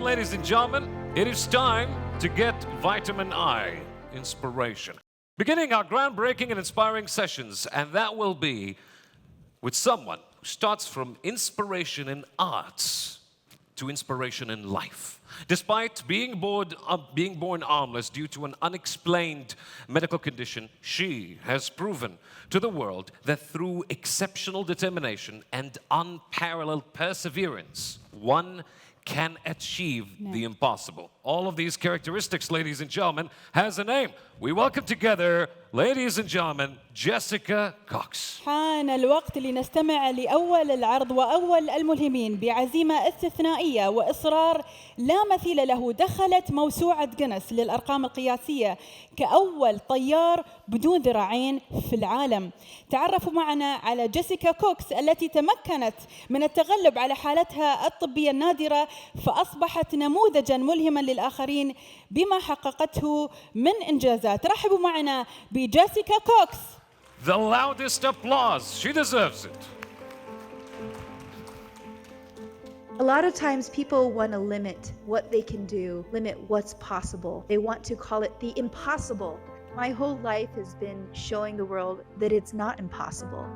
Ladies and gentlemen, it is time to get vitamin I, inspiration. Beginning our groundbreaking and inspiring sessions, and that will be with someone who starts from inspiration in arts to inspiration in life. Despite being born armless due to an unexplained medical condition, she has proven to the world that through exceptional determination and unparalleled perseverance, one can achieve the impossible. All of these characteristics, ladies and gentlemen, has a name. We welcome together, ladies and gentlemen, Jessica Cox. حان الوقت لنستمع لأول العرض وأول الملهمين بعزيمة استثنائية وإصرار لا مثيل له. دخلت موسوعة جينيس للأرقام القياسية كأول طيار بدون ذراعين في العالم. تعرفوا معنا على جيسيكا كوكس التي تمكنت من التغلب على حالتها الطبية النادرة فأصبحت نموذجاً ملهماً للآخرين بما حققته من إنجازات. رحبوا معنا بجاسيكا كوكس. The loudest applause. She deserves it. A lot of times people want to limit what they can do, limit what's possible. They want to call it the impossible. My whole life has been showing the world that it's not impossible.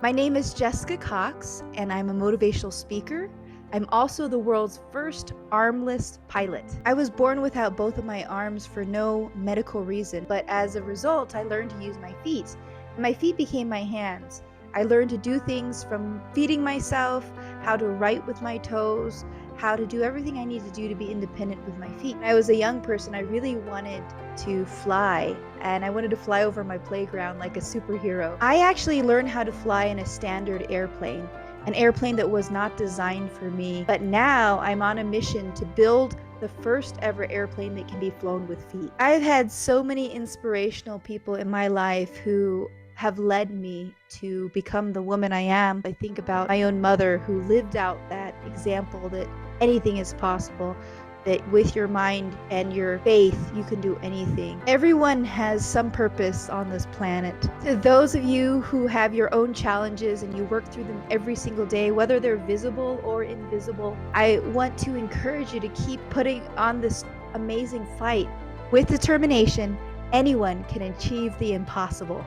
My name is Jessica Cox, and I'm a motivational speaker. I'm also the world's first armless pilot. I was born without both of my arms for no medical reason, but as a result, I learned to use my feet. My feet became my hands. I learned to do things from feeding myself, how to write with my toes, how to do everything I need to do to be independent with my feet. When I was a young person, I really wanted to fly, and I wanted to fly over my playground like a superhero. I actually learned how to fly in a standard airplane, an airplane that was not designed for me. But now I'm on a mission to build the first ever airplane that can be flown with feet. I've had so many inspirational people in my life who have led me to become the woman I am. I think about my own mother who lived out that example that anything is possible, that with your mind and your faith, you can do anything. Everyone has some purpose on this planet. To those of you who have your own challenges and you work through them every single day, whether they're visible or invisible, I want to encourage you to keep putting on this amazing fight. With determination, anyone can achieve the impossible.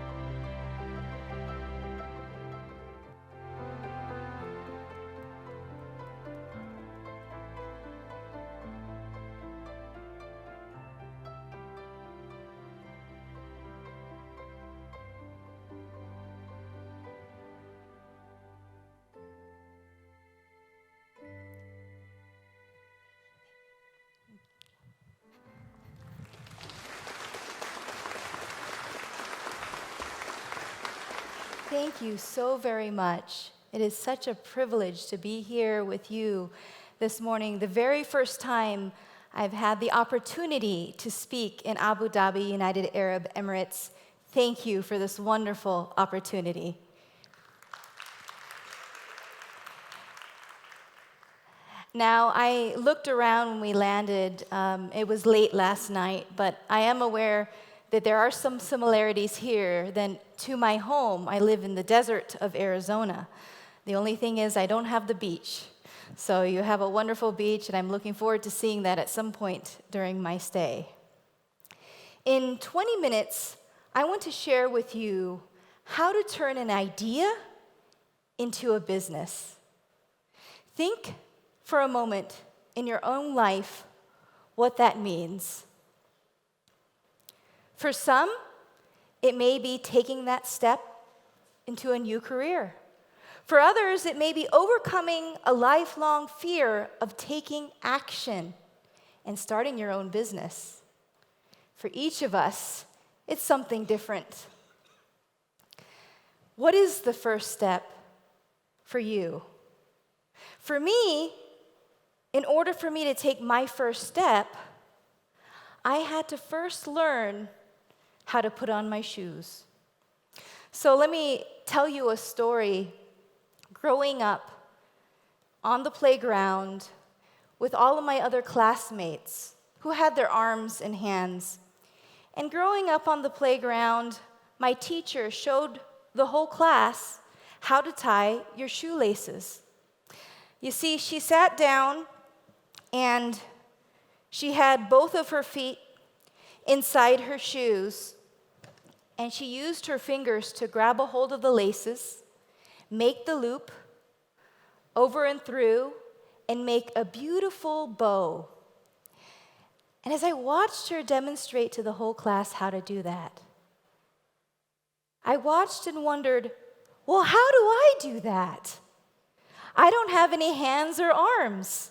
Thank you so very much. It is such a privilege to be here with you this morning. The very first time I've had the opportunity to speak in Abu Dhabi, United Arab Emirates. Thank you for this wonderful opportunity. Now, I looked around when we landed. It was late last night, but I am aware that there are some similarities here than to my home. I live in the desert of Arizona. The only thing is I don't have the beach. So you have a wonderful beach, and I'm looking forward to seeing that at some point during my stay. In 20 minutes, I want to share with you how to turn an idea into a business. Think for a moment in your own life what that means. For some, it may be taking that step into a new career. For others, it may be overcoming a lifelong fear of taking action and starting your own business. For each of us, it's something different. What is the first step for you? For me, in order for me to take my first step, I had to first learn how to put on my shoes. So let me tell you a story. Growing up on the playground with all of my other classmates who had their arms and hands. And growing up on the playground, my teacher showed the whole class how to tie your shoelaces. You see, she sat down and she had both of her feet inside her shoes, and she used her fingers to grab a hold of the laces, make the loop over and through, and make a beautiful bow. And as I watched her demonstrate to the whole class how to do that, I watched and wondered, well, how do I do that? I don't have any hands or arms.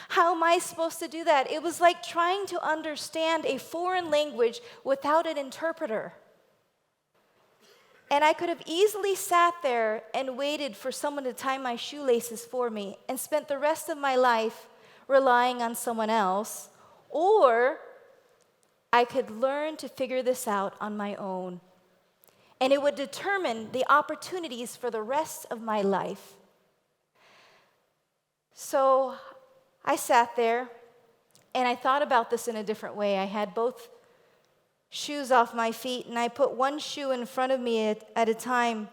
How am I supposed to do that? It was like trying to understand a foreign language without an interpreter. And I could have easily sat there and waited for someone to tie my shoelaces for me and spent the rest of my life relying on someone else, or I could learn to figure this out on my own. And it would determine the opportunities for the rest of my life. So I sat there and I thought about this in a different way. I had both shoes off my feet, and I put one shoe in front of me at a time,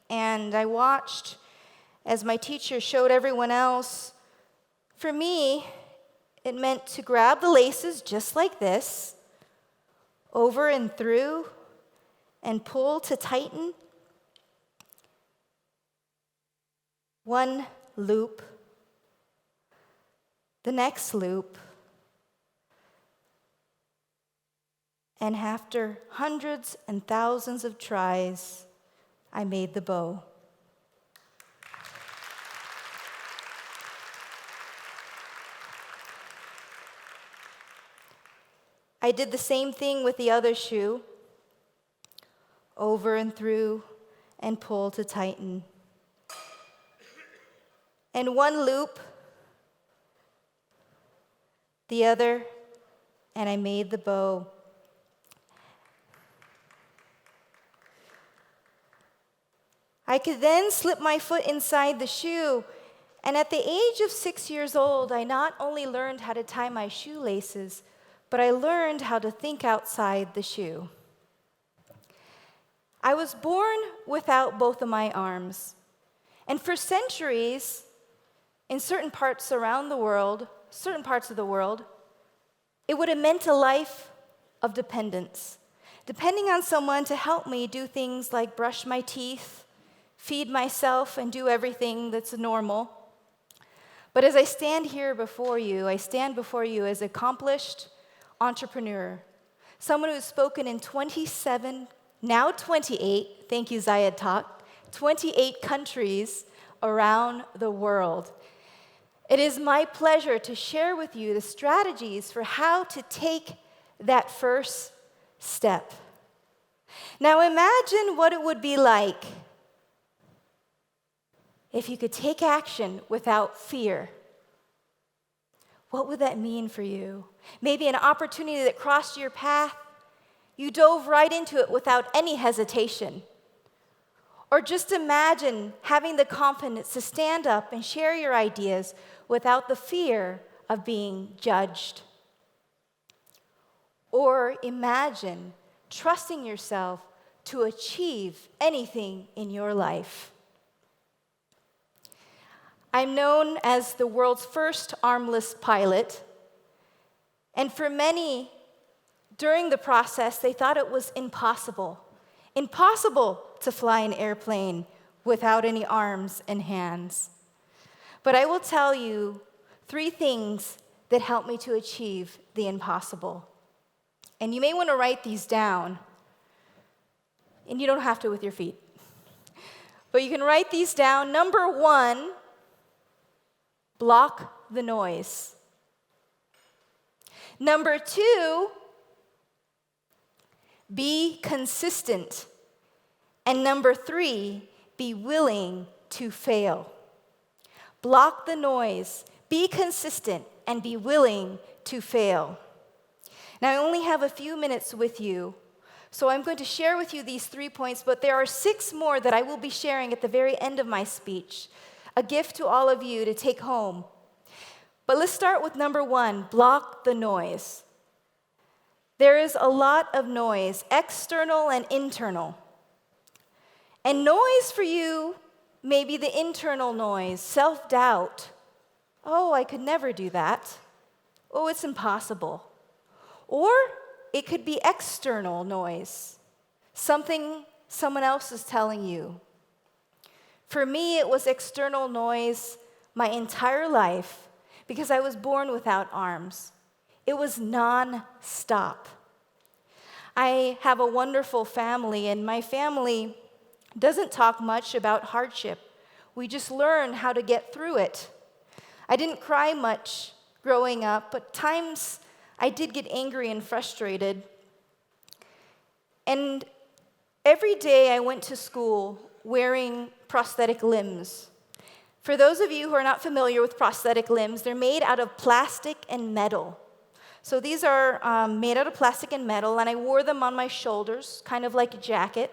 and I watched as my teacher showed everyone else. For me, it meant to grab the laces just like this, over and through, and pull to tighten. One loop, the next loop, and after hundreds and thousands of tries, I made the bow. I did the same thing with the other shoe, over and through, and pull to tighten. And one loop, the other, and I made the bow. I could then slip my foot inside the shoe, and at the age of 6 years old, I not only learned how to tie my shoelaces, but I learned how to think outside the shoe. I was born without both of my arms, and for centuries, in certain parts of the world, it would have meant a life of dependence, depending on someone to help me do things like brush my teeth, feed myself, and do everything that's normal. But as I stand here before you, I stand before you as an accomplished entrepreneur, someone who's spoken in 27, now 28, thank you, Zayed talk, 28 countries around the world. It is my pleasure to share with you the strategies for how to take that first step. Now imagine what it would be like if you could take action without fear. What would that mean for you? Maybe an opportunity that crossed your path, you dove right into it without any hesitation. Or just imagine having the confidence to stand up and share your ideas without the fear of being judged. Or imagine trusting yourself to achieve anything in your life. I'm known as the world's first armless pilot, and for many, during the process, they thought it was impossible to fly an airplane without any arms and hands. But I will tell you 3 things that helped me to achieve the impossible. And you may want to write these down, and you don't have to with your feet. But you can write these down. Number 1, block the noise. Number 2, be consistent. And number 3, be willing to fail. Block the noise, be consistent, and be willing to fail. Now, I only have a few minutes with you, so I'm going to share with you these 3 points, but there are 6 more that I will be sharing at the very end of my speech, a gift to all of you to take home. But let's start with number 1, block the noise. There is a lot of noise, external and internal. And noise for you may be the internal noise, self-doubt, oh, I could never do that. Oh, it's impossible. Or it could be external noise, something someone else is telling you. For me, it was external noise my entire life because I was born without arms. It was non-stop. I have a wonderful family, and my family doesn't talk much about hardship. We just learn how to get through it. I didn't cry much growing up, but times I did get angry and frustrated. And every day I went to school wearing prosthetic limbs. For those of you who are not familiar with prosthetic limbs, they're made out of plastic and metal. So these are made out of plastic and metal, and I wore them on my shoulders, kind of like a jacket.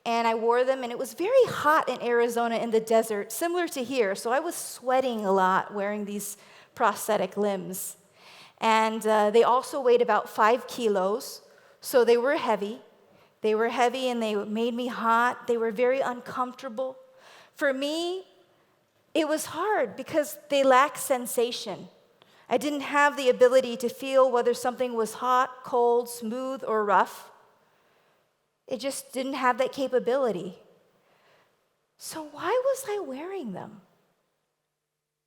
And I wore them, and it was very hot in Arizona in the desert, similar to here. So I was sweating a lot wearing these prosthetic limbs. And they also weighed about 5 kilos, so they were heavy. They were heavy, and they made me hot. They were very uncomfortable. For me, it was hard because they lack sensation. I didn't have the ability to feel whether something was hot, cold, smooth, or rough. It just didn't have that capability. So why was I wearing them?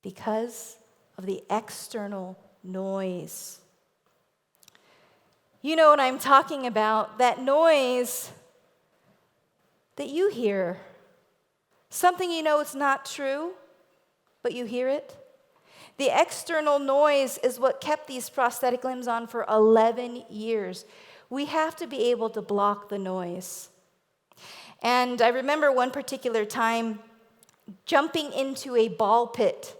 Because of the external noise. You know what I'm talking about, that noise that you hear. Something you know it's not true, but you hear it. The external noise is what kept these prosthetic limbs on for 11 years. We have to be able to block the noise. And I remember one particular time jumping into a ball pit.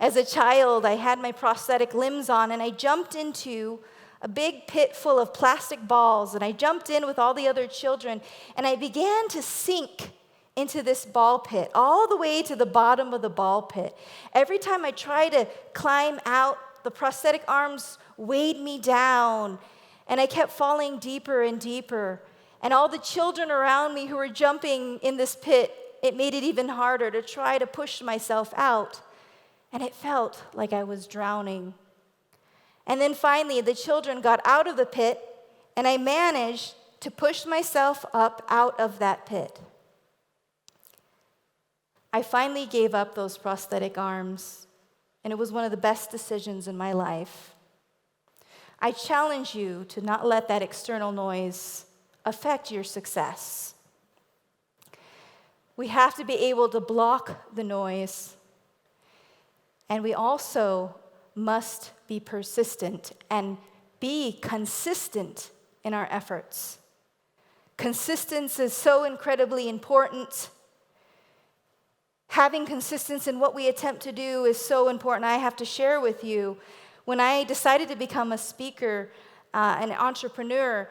As a child, I had my prosthetic limbs on, and I jumped into a big pit full of plastic balls, and I jumped in with all the other children, and I began to sink into this ball pit, all the way to the bottom of the ball pit. Every time I tried to climb out, the prosthetic arms weighed me down, and I kept falling deeper and deeper. And all the children around me who were jumping in this pit, it made it even harder to try to push myself out. And it felt like I was drowning. And then finally, the children got out of the pit, and I managed to push myself up out of that pit. I finally gave up those prosthetic arms, and it was one of the best decisions in my life. I challenge you to not let that external noise affect your success. We have to be able to block the noise, and we also must be persistent and be consistent in our efforts. Consistency is so incredibly important. Having consistency in what we attempt to do is so important. I have to share with you, when I decided to become a speaker, an entrepreneur,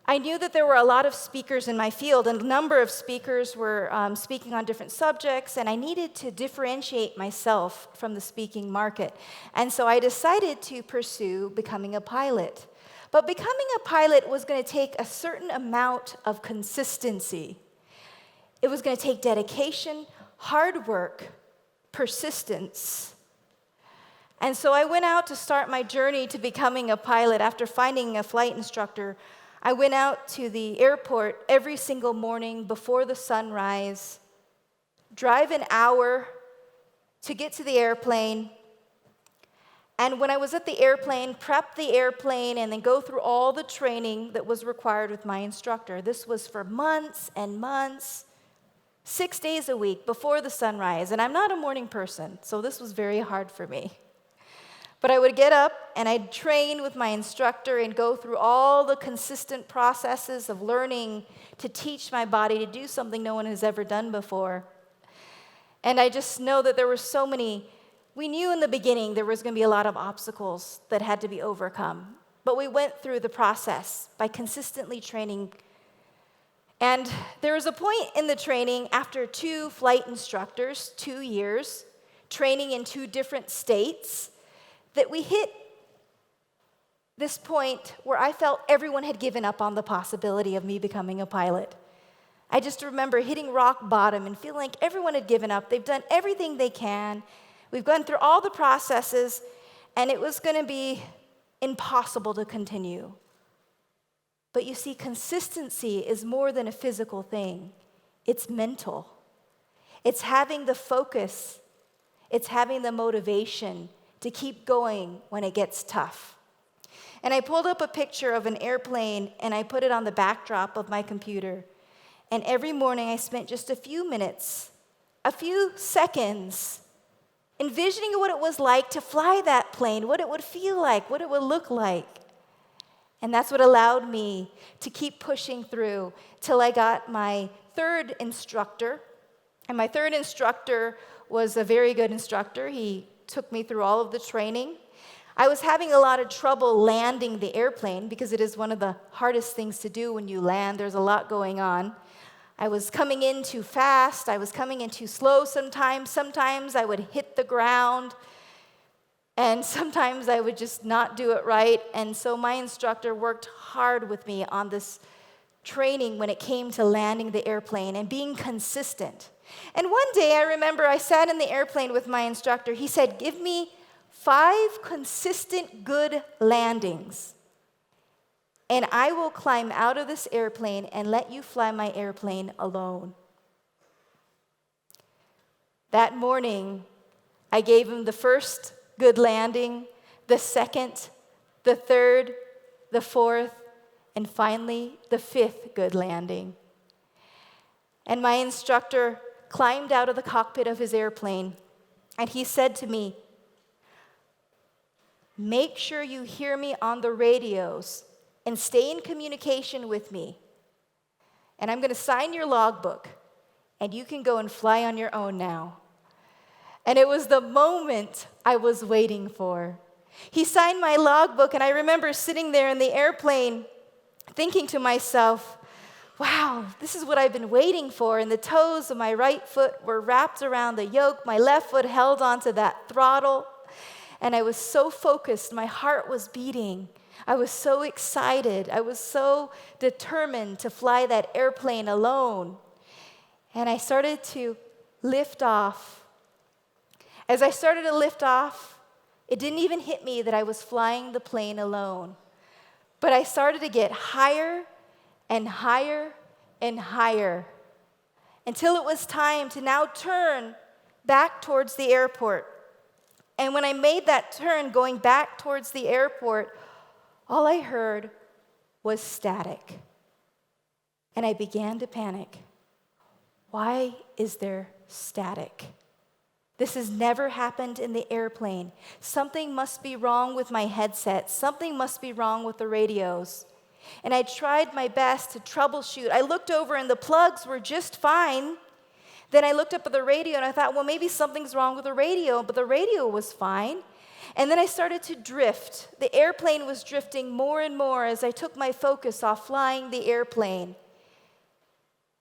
I knew that there were a lot of speakers in my field, and a number of speakers were speaking on different subjects, and I needed to differentiate myself from the speaking market. And so I decided to pursue becoming a pilot. But becoming a pilot was going to take a certain amount of consistency. It was going to take dedication, hard work, persistence. And so I went out to start my journey to becoming a pilot. After finding a flight instructor, I went out to the airport every single morning before the sunrise, drive an hour to get to the airplane. And when I was at the airplane, prep the airplane and then go through all the training that was required with my instructor. This was for months and months, 6 days a week before the sunrise. And I'm not a morning person, so this was very hard for me. But I would get up and I'd train with my instructor and go through all the consistent processes of learning to teach my body to do something no one has ever done before. And I just know that there were so many, we knew in the beginning there was going to be a lot of obstacles that had to be overcome. But we went through the process by consistently training. And there was a point in the training after 2 flight instructors, 2 years, training in 2 different states, that we hit this point where I felt everyone had given up on the possibility of me becoming a pilot. I just remember hitting rock bottom and feeling like everyone had given up. They've done everything they can. We've gone through all the processes, and it was going to be impossible to continue. But you see, consistency is more than a physical thing. It's mental. It's having the focus. It's having the motivation to keep going when it gets tough. And I pulled up a picture of an airplane, and I put it on the backdrop of my computer. And every morning I spent just a few minutes, a few seconds, envisioning what it was like to fly that plane, what it would feel like, what it would look like. And that's what allowed me to keep pushing through till I got my third instructor. And my third instructor was a very good instructor. He took me through all of the training. I was having a lot of trouble landing the airplane because it is one of the hardest things to do when you land. There's a lot going on. I was coming in too fast. I was coming in too slow sometimes. Sometimes I would hit the ground. And sometimes I would just not do it right. And so my instructor worked hard with me on this training when it came to landing the airplane and being consistent. And one day I remember I sat in the airplane with my instructor. He said, "Give me 5 consistent good landings, and I will climb out of this airplane and let you fly my airplane alone." That morning, I gave him the first good landing, the second, the third, the fourth, and finally, the 5th good landing. And my instructor climbed out of the cockpit of his airplane, and he said to me, "Make sure you hear me on the radios and stay in communication with me. And I'm going to sign your logbook, and you can go and fly on your own now." And it was the moment I was waiting for. He signed my logbook, and I remember sitting there in the airplane thinking to myself, wow, this is what I've been waiting for. And the toes of my right foot were wrapped around the yoke. My left foot held onto that throttle. And I was so focused. My heart was beating. I was so excited. I was so determined to fly that airplane alone. And I started to lift off. As I started to lift off, it didn't even hit me that I was flying the plane alone. But I started to get higher and higher and higher until it was time to now turn back towards the airport. And when I made that turn going back towards the airport, all I heard was static. And I began to panic. Why is there static? This has never happened in the airplane. Something must be wrong with my headset. Something must be wrong with the radios. And I tried my best to troubleshoot. I looked over and the plugs were just fine. Then I looked up at the radio and I thought, well, maybe something's wrong with the radio, but the radio was fine. And then I started to drift. The airplane was drifting more and more as I took my focus off flying the airplane.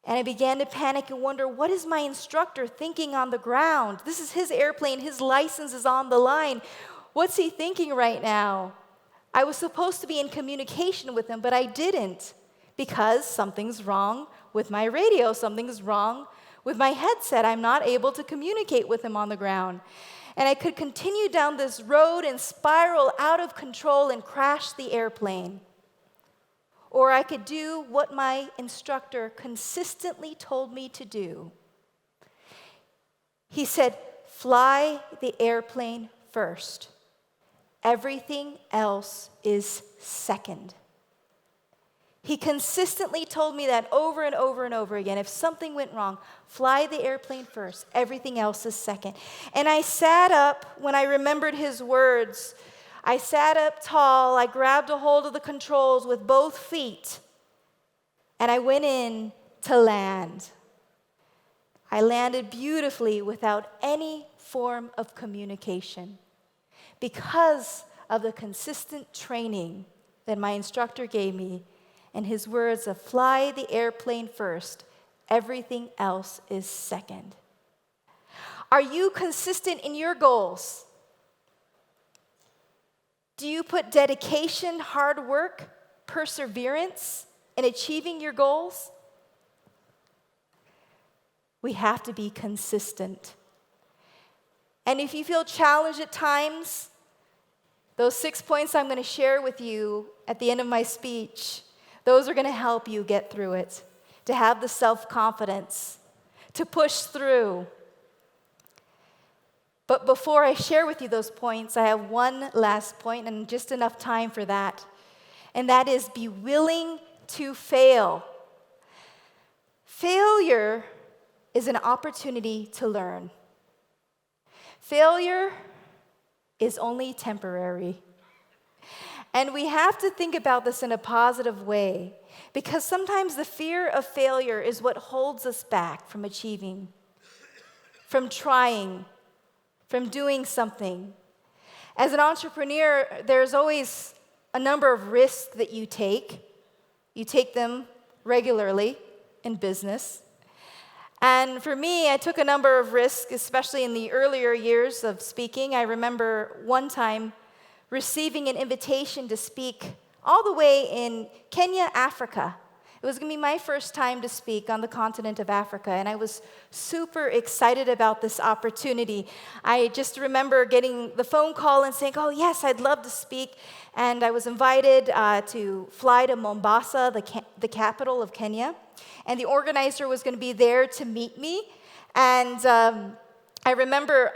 And I began to panic and wonder, what is my instructor thinking on the ground? This is his airplane. His license is on the line. What's he thinking right now? I was supposed to be in communication with him, but I didn't because something's wrong with my radio. Something's wrong with my headset. I'm not able to communicate with him on the ground. And I could continue down this road and spiral out of control and crash the airplane. Or I could do what my instructor consistently told me to do. He said, fly the airplane first. Everything else is second. He consistently told me that over and over and over again. If something went wrong, fly the airplane first. Everything else is second. And I sat up when I remembered his words. I sat up tall. I grabbed a hold of the controls with both feet. And I went in to land. I landed beautifully without any form of communication because of the consistent training that my instructor gave me and his words of fly the airplane first, everything else is second. Are you consistent in your goals? Do you put dedication, hard work, perseverance in achieving your goals? We have to be consistent. And if you feel challenged at times, those 6 points I'm going to share with you at the end of my speech, those are going to help you get through it, to have the self-confidence, to push through. But before I share with you those points, I have one last point, and just enough time for that. And that is, be willing to fail. Failure is an opportunity to learn. Failure is only temporary. And we have to think about this in a positive way, because sometimes the fear of failure is what holds us back from achieving, from trying, from doing something. As an entrepreneur, there's always a number of risks that you take. You take them regularly in business. And for me, I took a number of risks, especially in the earlier years of speaking. I remember one time receiving an invitation to speak all the way in Kenya, Africa. It was going to be my first time to speak on the continent of Africa, and I was super excited about this opportunity. I just remember getting the phone call and saying, oh, yes, I'd love to speak. And I was invited to fly to Mombasa, the capital of Kenya. And the organizer was going to be there to meet me. And I remember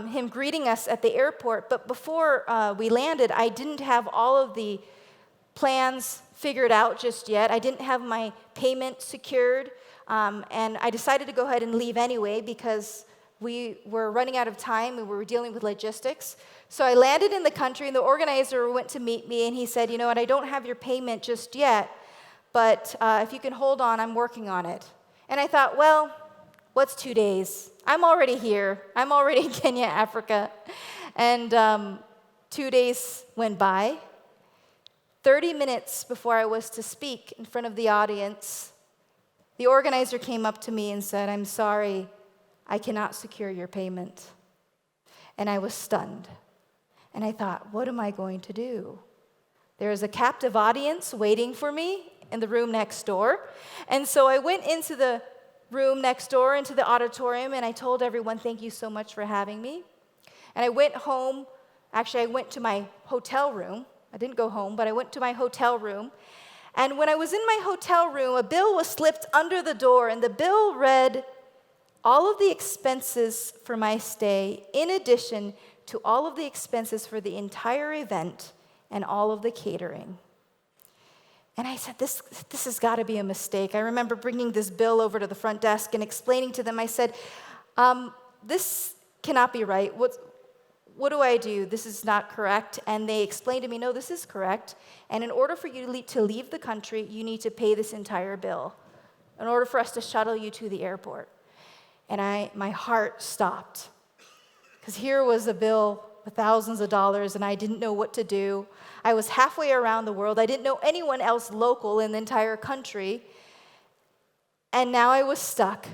him greeting us at the airport. But before we landed, I didn't have all of the plans figured out just yet. I didn't have my payment secured. And I decided to go ahead and leave anyway because we were running out of time and we were dealing with logistics. So I landed in the country, and the organizer went to meet me, and he said, you know what, I don't have your payment just yet, but if you can hold on, I'm working on it. And I thought, well, what's 2 days? I'm already here. I'm already in Kenya, Africa. And 2 days went by. 30 minutes before I was to speak in front of the audience, the organizer came up to me and said, I'm sorry, I cannot secure your payment. And I was stunned. And I thought, what am I going to do? There is a captive audience waiting for me in the room next door. And so I went into the room next door, into the auditorium, and I told everyone, thank you so much for having me. And I went home. Actually, I went to my hotel room. I didn't go home, but I went to my hotel room. And when I was in my hotel room, a bill was slipped under the door, and the bill read, all of the expenses for my stay, in addition to all of the expenses for the entire event and all of the catering. And I said, this has got to be a mistake. I remember bringing this bill over to the front desk and explaining to them, I said, this cannot be right. What do I do? This is not correct. And they explained to me, no, this is correct. And in order for you to leave the country, you need to pay this entire bill in order for us to shuttle you to the airport. And my heart stopped, because here was a bill with thousands of dollars, and I didn't know what to do. I was halfway around the world. I didn't know anyone else local in the entire country. And now I was stuck.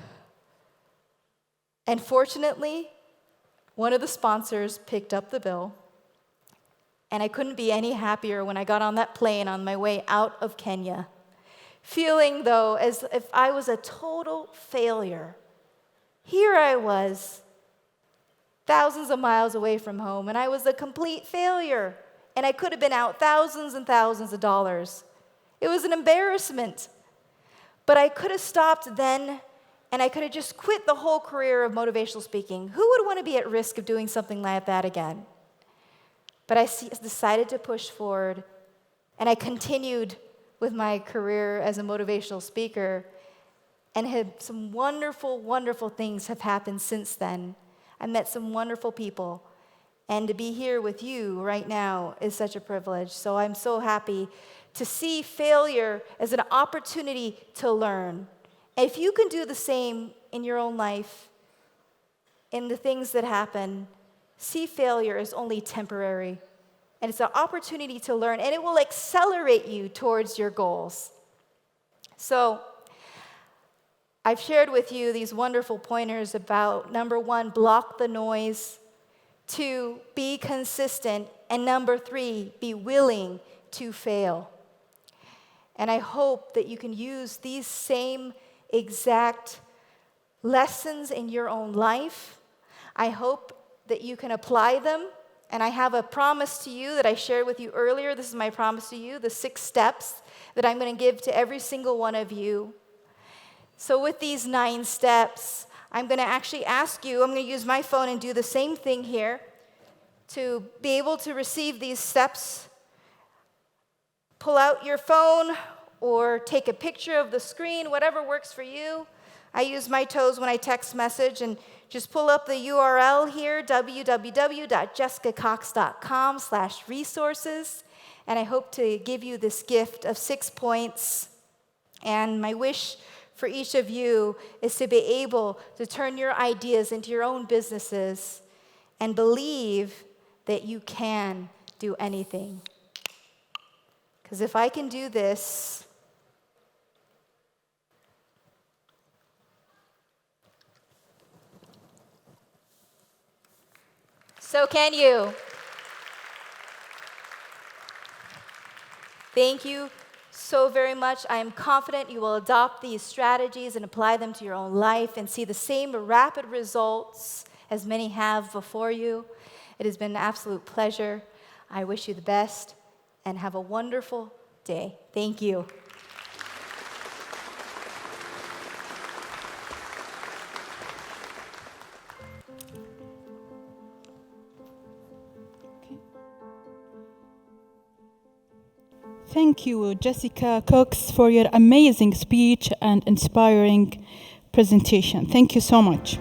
And fortunately, one of the sponsors picked up the bill, and I couldn't be any happier when I got on that plane on my way out of Kenya, feeling, though, as if I was a total failure. Here I was, thousands of miles away from home, and I was a complete failure, and I could have been out thousands and thousands of dollars. It was an embarrassment. But I could have stopped then, and I could have just quit the whole career of motivational speaking. Who would want to be at risk of doing something like that again? But I decided to push forward, and I continued with my career as a motivational speaker, and had some wonderful, wonderful things have happened since then. I met some wonderful people, and to be here with you right now is such a privilege. So I'm so happy to see failure as an opportunity to learn. And if you can do the same in your own life, in the things that happen, see failure as only temporary. And it's an opportunity to learn, and it will accelerate you towards your goals. So I've shared with you these wonderful pointers about, number 1, block the noise. 2, be consistent. And number 3, be willing to fail. And I hope that you can use these same exact lessons in your own life. I hope that you can apply them. And I have a promise to you that I shared with you earlier. This is my promise to you, the 6 steps that I'm going to give to every single one of you. So with these 9 steps, I'm going to actually ask you, I'm going to use my phone and do the same thing here to be able to receive these steps. Pull out your phone or take a picture of the screen, whatever works for you. I use my toes when I text message, and just pull up the URL here, www.jessicacox.com/resources. And I hope to give you this gift of 6 points. And my wish for each of you is to be able to turn your ideas into your own businesses and believe that you can do anything. Because if I can do this, so can you. Thank you so very much. I am confident you will adopt these strategies and apply them to your own life and see the same rapid results as many have before you. It has been an absolute pleasure. I wish you the best and have a wonderful day. Thank you. Thank you, Jessica Cox, for your amazing speech and inspiring presentation. Thank you so much.